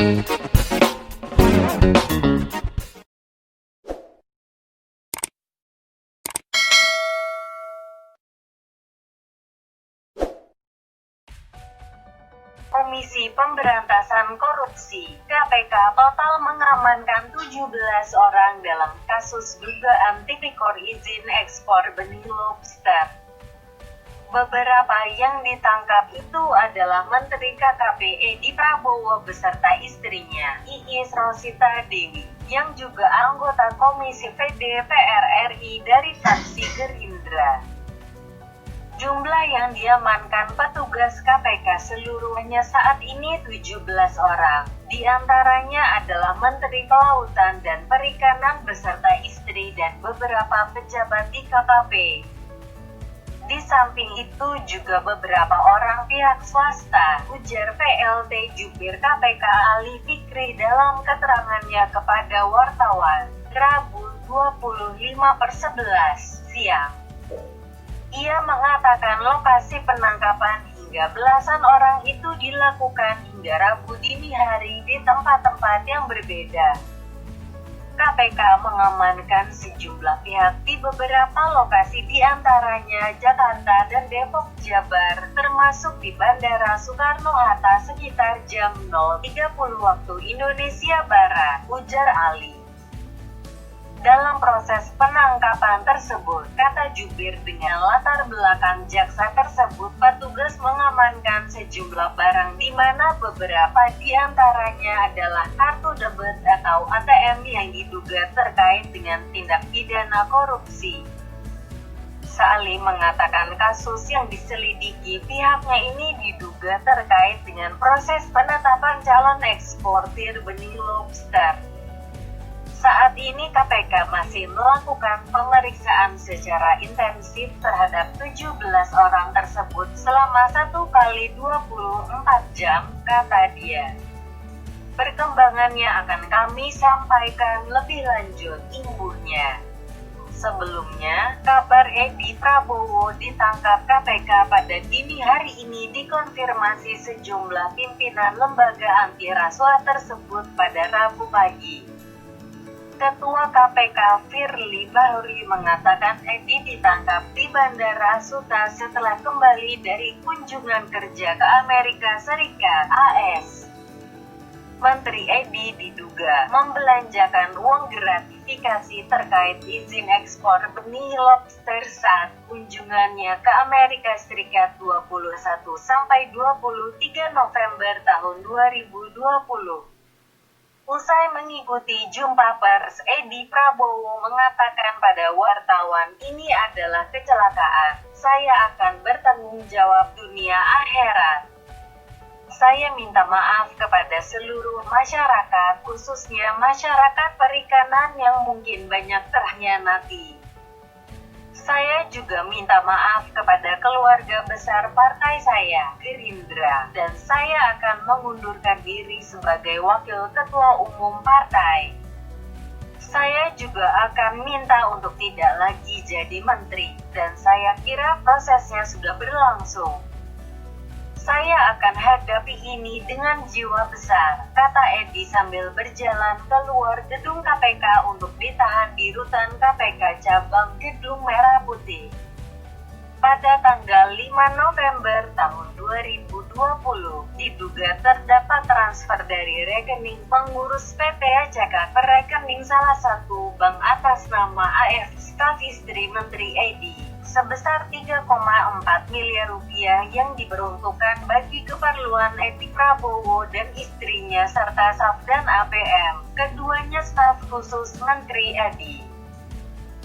Komisi Pemberantasan Korupsi (KPK) total mengamankan 17 orang dalam kasus dugaan tipikor izin ekspor benih lobster. Beberapa yang ditangkap itu adalah Menteri KKP Edi Prabowo beserta istrinya, Iis Rosita Dewi, yang juga anggota Komisi V DPR RI dari fraksi Gerindra. Jumlah yang diamankan petugas KPK seluruhnya saat ini 17 orang. Di antaranya adalah Menteri Kelautan dan Perikanan beserta istri dan beberapa pejabat di KKP. Di samping itu juga beberapa orang pihak swasta, ujar PLT Jubir KPK Ali Fikri dalam keterangannya kepada wartawan, Rabu 25/11 siang. Ia mengatakan lokasi penangkapan hingga belasan orang itu dilakukan hingga Rabu dini hari di tempat-tempat yang berbeda. KPK mengamankan sejumlah pihak di beberapa lokasi di antaranya Jakarta dan Depok, Jabar, termasuk di Bandara Soekarno-Hatta sekitar jam 0.30 waktu Indonesia Barat, ujar Ali. Dalam proses penangkapan tersebut, kata jubir, dengan latar belakang jaksa tersebut, petugas mengamankan sejumlah barang di mana beberapa di antaranya adalah kartu debit atau ATM yang diduga terkait dengan tindak pidana korupsi. Sali mengatakan kasus yang diselidiki pihaknya ini diduga terkait dengan proses penetapan calon eksportir benih lobster. Saat ini KPK masih melakukan pemeriksaan secara intensif terhadap 17 orang tersebut selama 1 kali 24 jam, kata dia. Perkembangannya akan kami sampaikan lebih lanjut, imbuhnya. Sebelumnya, kabar Edi Prabowo ditangkap KPK pada dini hari ini dikonfirmasi sejumlah pimpinan lembaga anti rasuah tersebut pada Rabu pagi. Ketua KPK Firly Bahuri mengatakan Edi ditangkap di Bandara Suta setelah kembali dari kunjungan kerja ke Amerika Serikat (AS). Menteri Edi diduga membelanjakan uang gratifikasi terkait izin ekspor benih lobster saat kunjungannya ke Amerika Serikat 21-23 November tahun 2020. Usai mengikuti jumpa pers, Edi Prabowo mengatakan pada wartawan, "Ini adalah kecelakaan. Saya akan bertanggung jawab dunia akhirat. Saya minta maaf kepada seluruh masyarakat, khususnya masyarakat perikanan yang mungkin banyak terhianati. Saya juga minta maaf kepada keluarga besar partai saya, Gerindra, dan saya akan mengundurkan diri sebagai wakil ketua umum partai. Saya juga akan minta untuk tidak lagi jadi menteri, dan saya kira prosesnya sudah berlangsung. Saya akan hadapi ini dengan jiwa besar," kata Edi sambil berjalan keluar gedung KPK untuk ditahan di rutan KPK cabang Gedung Merah Putih. Pada tanggal 5 November tahun 2020, diduga terdapat transfer dari rekening pengurus PT ACK ke rekening salah satu bank atas nama AF staf istri Menteri Edi, sebesar 3,4 miliar rupiah yang diperuntukkan bagi keperluan Edi Prabowo dan istrinya serta SAF dan APM, keduanya staf khusus Menteri Edi.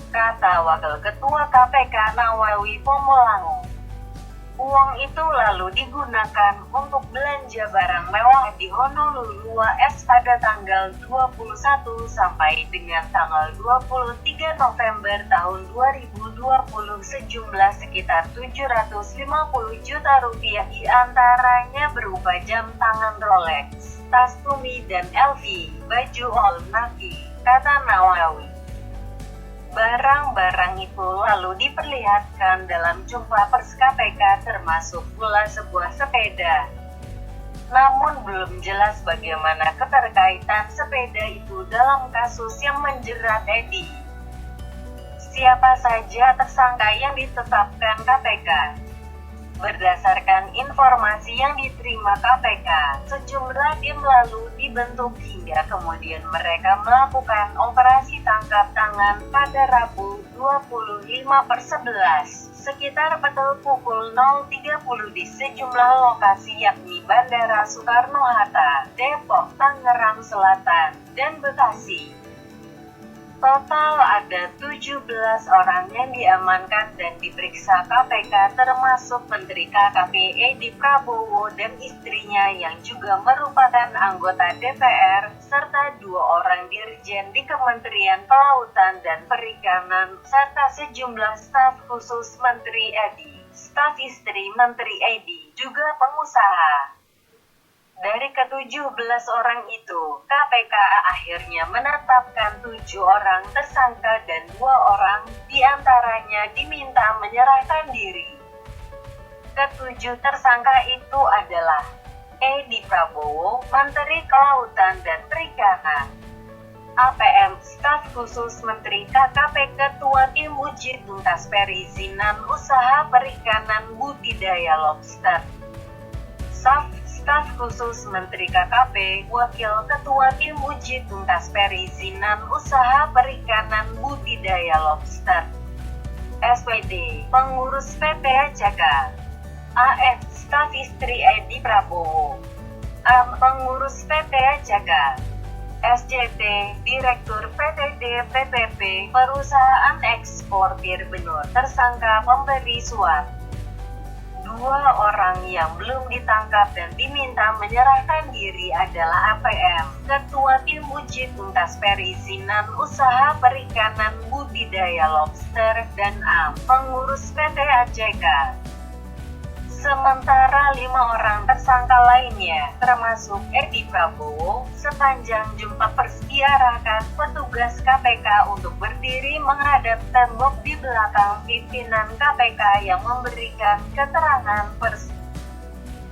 Kata Wakil Ketua KPK Nawawi Pomolango. Uang itu lalu digunakan untuk belanja barang mewah di Honolulu AS pada tanggal 21 sampai dengan tanggal 23 November tahun 2020 sejumlah sekitar 750 juta rupiah, di antaranya berupa jam tangan Rolex, tas Tumi dan LV, baju Old Navy, kata Nawawi. Barang-barang itu lalu diperlihatkan dalam jumpa pers KPK termasuk pula sebuah sepeda. Namun belum jelas bagaimana keterkaitan sepeda itu dalam kasus yang menjerat Edi. Siapa saja tersangka yang ditetapkan KPK? Berdasarkan informasi yang diterima KPK, sejumlah tim lalu dibentuk hingga kemudian mereka melakukan operasi tangkap tangan pada Rabu 25/11 sekitar pukul 0.30 di sejumlah lokasi yakni Bandara Soekarno-Hatta, Depok, Tangerang Selatan, dan Bekasi. Total ada 17 orang yang diamankan dan diperiksa KPK termasuk Menteri KKP Edi Prabowo dan istrinya yang juga merupakan anggota DPR, serta 2 orang dirjen di Kementerian Kelautan dan Perikanan, serta sejumlah staf khusus Menteri Edi, staf istri Menteri Edi, juga pengusaha. Dari ke-17 orang itu, KPK akhirnya menetapkan 7 orang tersangka dan 2 orang diantaranya diminta menyerahkan diri. Ke-7 tersangka itu adalah Edi Prabowo, Menteri Kelautan dan Perikanan, APM, staf khusus Menteri KKP, Ketua Tim Uji Tuntas Perizinan Usaha Perikanan Budidaya Lobster, staf khusus Menteri KKP, Wakil Ketua Tim Uji Tuntas Perizinan Usaha Perikanan Budidaya Lobster, SPD, Pengurus PT ACK, AF, staf istri Edi Prabowo, AM, Pengurus PT ACK, SJT, Direktur PTD PPP, Perusahaan Eksportir Benur, tersangka pemberi suap. 2 orang yang belum ditangkap dan diminta menyerahkan diri adalah APM, Ketua Tim Uji Tuntas Perizinan Usaha Perikanan Budidaya Lobster, dan AM, Pengurus PT ACK. Sementara 5 orang tersangka lainnya, termasuk Edi Prabowo, sepanjang jumpa pers diarahkan petugas KPK untuk berdiri menghadap tembok di belakang pimpinan KPK yang memberikan keterangan pers.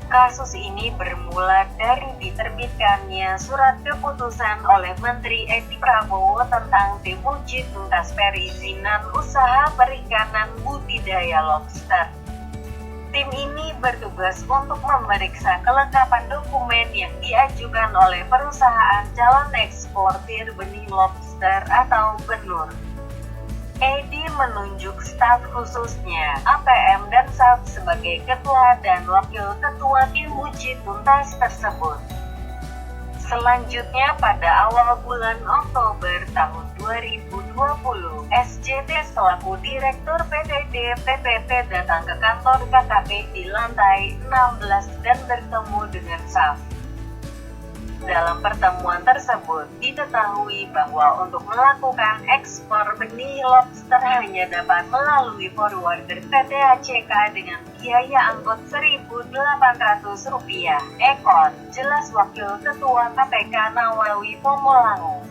Kasus ini bermula dari diterbitkannya surat keputusan oleh Menteri Edi Prabowo tentang Tim Uji Tuntas Perizinan Usaha Perikanan Budidaya Lobster. Tim ini bertugas untuk memeriksa kelengkapan dokumen yang diajukan oleh perusahaan calon eksportir benih lobster atau Benur. Edi menunjuk staf khususnya, APM dan SAP sebagai ketua dan wakil ketua tim uji tuntas tersebut. Selanjutnya pada awal bulan Oktober tahun 2020, SJT selaku Direktur PTD PPP datang ke kantor KKP di lantai 16 dan bertemu dengan SAF. Dalam pertemuan tersebut, diketahui bahwa untuk melakukan ekspor benih lobster hanya dapat melalui forwarder PT ACK dengan biaya angkut Rp1.800 ekor, jelas Wakil Ketua KPK Nawawi Pomolango.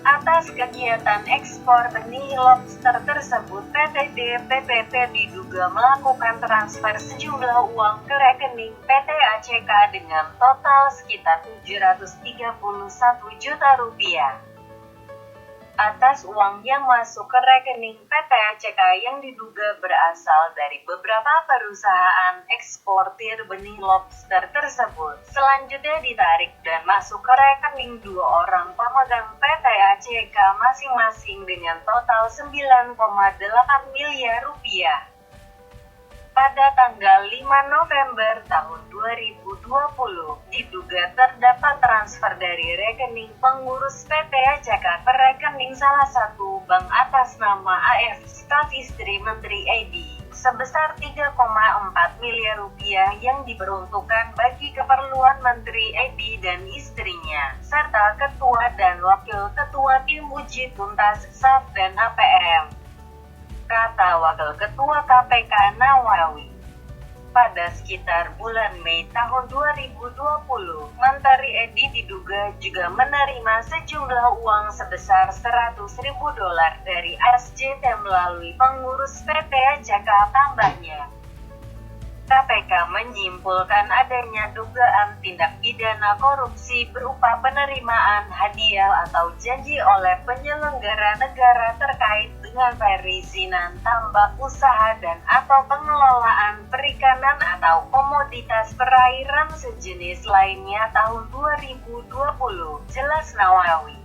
Atas kegiatan ekspor benih lobster tersebut, PTD PPP diduga melakukan transfer sejumlah uang ke rekening PT ACK dengan total sekitar Rp731 juta. Atas uang yang masuk ke rekening PT ACK yang diduga berasal dari beberapa perusahaan eksportir benih lobster tersebut, selanjutnya ditarik dan masuk ke rekening 2 orang pemegang PT ACK masing-masing dengan total Rp9,8 miliar. Pada tanggal 5 November tahun 2020, diduga terdapat transfer dari rekening pengurus PT ACK ke rekening salah satu bank atas nama AF, staf istri Menteri Edi, sebesar Rp3,4 miliar yang diperuntukkan bagi keperluan Menteri Edi dan istrinya, serta ketua dan wakil ketua tim uji tuntas SAF dan APM. Kata Wakil Ketua KPK Nawawi. Pada sekitar bulan Mei tahun 2020, Menteri Edi diduga juga menerima sejumlah uang sebesar $100.000 dari SJT melalui pengurus PT ACK tambahnya. KPK menyimpulkan adanya dugaan tindak pidana korupsi berupa penerimaan hadiah atau janji oleh penyelenggara negara terkait dengan perizinan tambak usaha dan atau pengelolaan perikanan atau komoditas perairan sejenis lainnya tahun 2020, jelas Nawawi.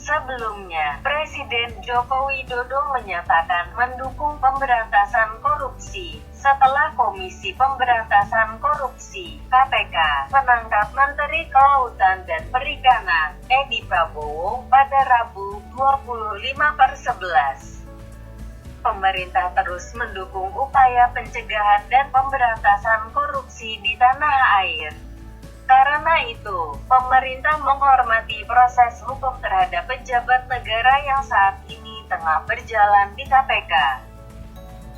Sebelumnya, Presiden Joko Widodo menyatakan mendukung pemberantasan korupsi setelah Komisi Pemberantasan Korupsi (KPK) menangkap Menteri Kelautan dan Perikanan Edi Prabowo pada Rabu 25/11. Pemerintah terus mendukung upaya pencegahan dan pemberantasan korupsi di tanah air. Karena itu, pemerintah menghormati proses hukum terhadap pejabat negara yang saat ini tengah berjalan di KPK.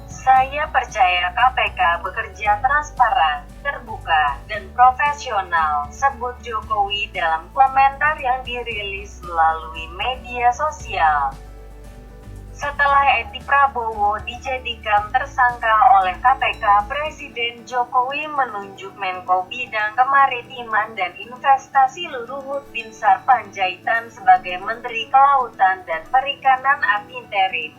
Saya percaya KPK bekerja transparan, terbuka, dan profesional, sebut Jokowi dalam komentar yang dirilis melalui media sosial. Setelah Edi Prabowo dijadikan tersangka oleh KPK, Presiden Jokowi menunjuk Menko Bidang Kemaritiman dan Investasi Luhut Binsar Panjaitan sebagai Menteri Kelautan dan Perikanan ad interim.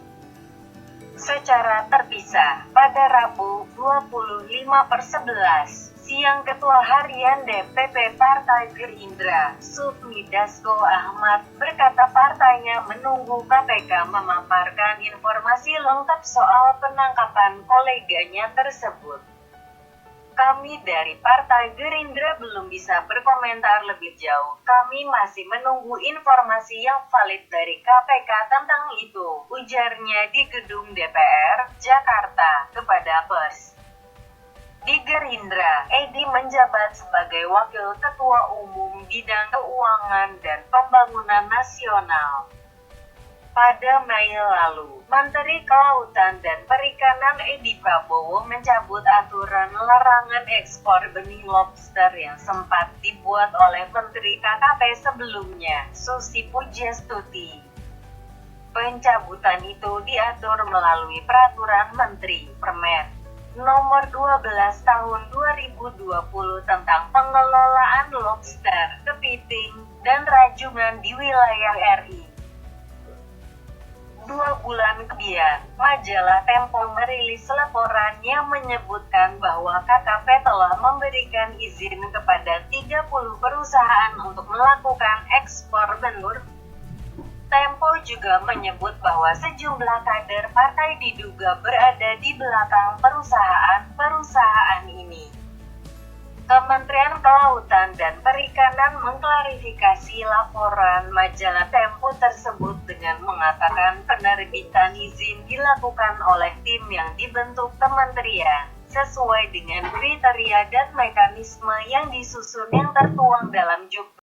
Secara terpisah, pada Rabu 25/11, siang Ketua Harian DPP Partai Gerindra, Sufmi Dasko Ahmad, berkata partainya menunggu KPK memaparkan informasi lengkap soal penangkapan koleganya tersebut. Kami dari Partai Gerindra belum bisa berkomentar lebih jauh. Kami masih menunggu informasi yang valid dari KPK tentang itu, ujarnya di Gedung DPR, Jakarta, kepada pers. Di Gerindra, Edi menjabat sebagai Wakil Ketua Umum Bidang Keuangan dan Pembangunan Nasional. Pada Mei lalu, Menteri Kelautan dan Perikanan Edi Prabowo mencabut aturan larangan ekspor benih lobster yang sempat dibuat oleh Menteri KKP sebelumnya, Susi Pujiastuti. Pencabutan itu diatur melalui Peraturan Menteri Permen Nomor 12 Tahun 2020 tentang pengelolaan lobster, kepiting, dan rajungan di wilayah RI. 2 bulan kemudian, majalah Tempo merilis laporan yang menyebutkan bahwa KKP telah memberikan izin kepada 30 perusahaan untuk melakukan ekspor benur. Tempo juga menyebut bahwa sejumlah kader partai diduga berada di belakang perusahaan ini. Kementerian Kelautan dan Perikanan mengklarifikasi laporan majalah Tempo tersebut dengan mengatakan penerbitan izin dilakukan oleh tim yang dibentuk kementerian, sesuai dengan kriteria dan mekanisme yang disusun yang tertuang dalam Jukpres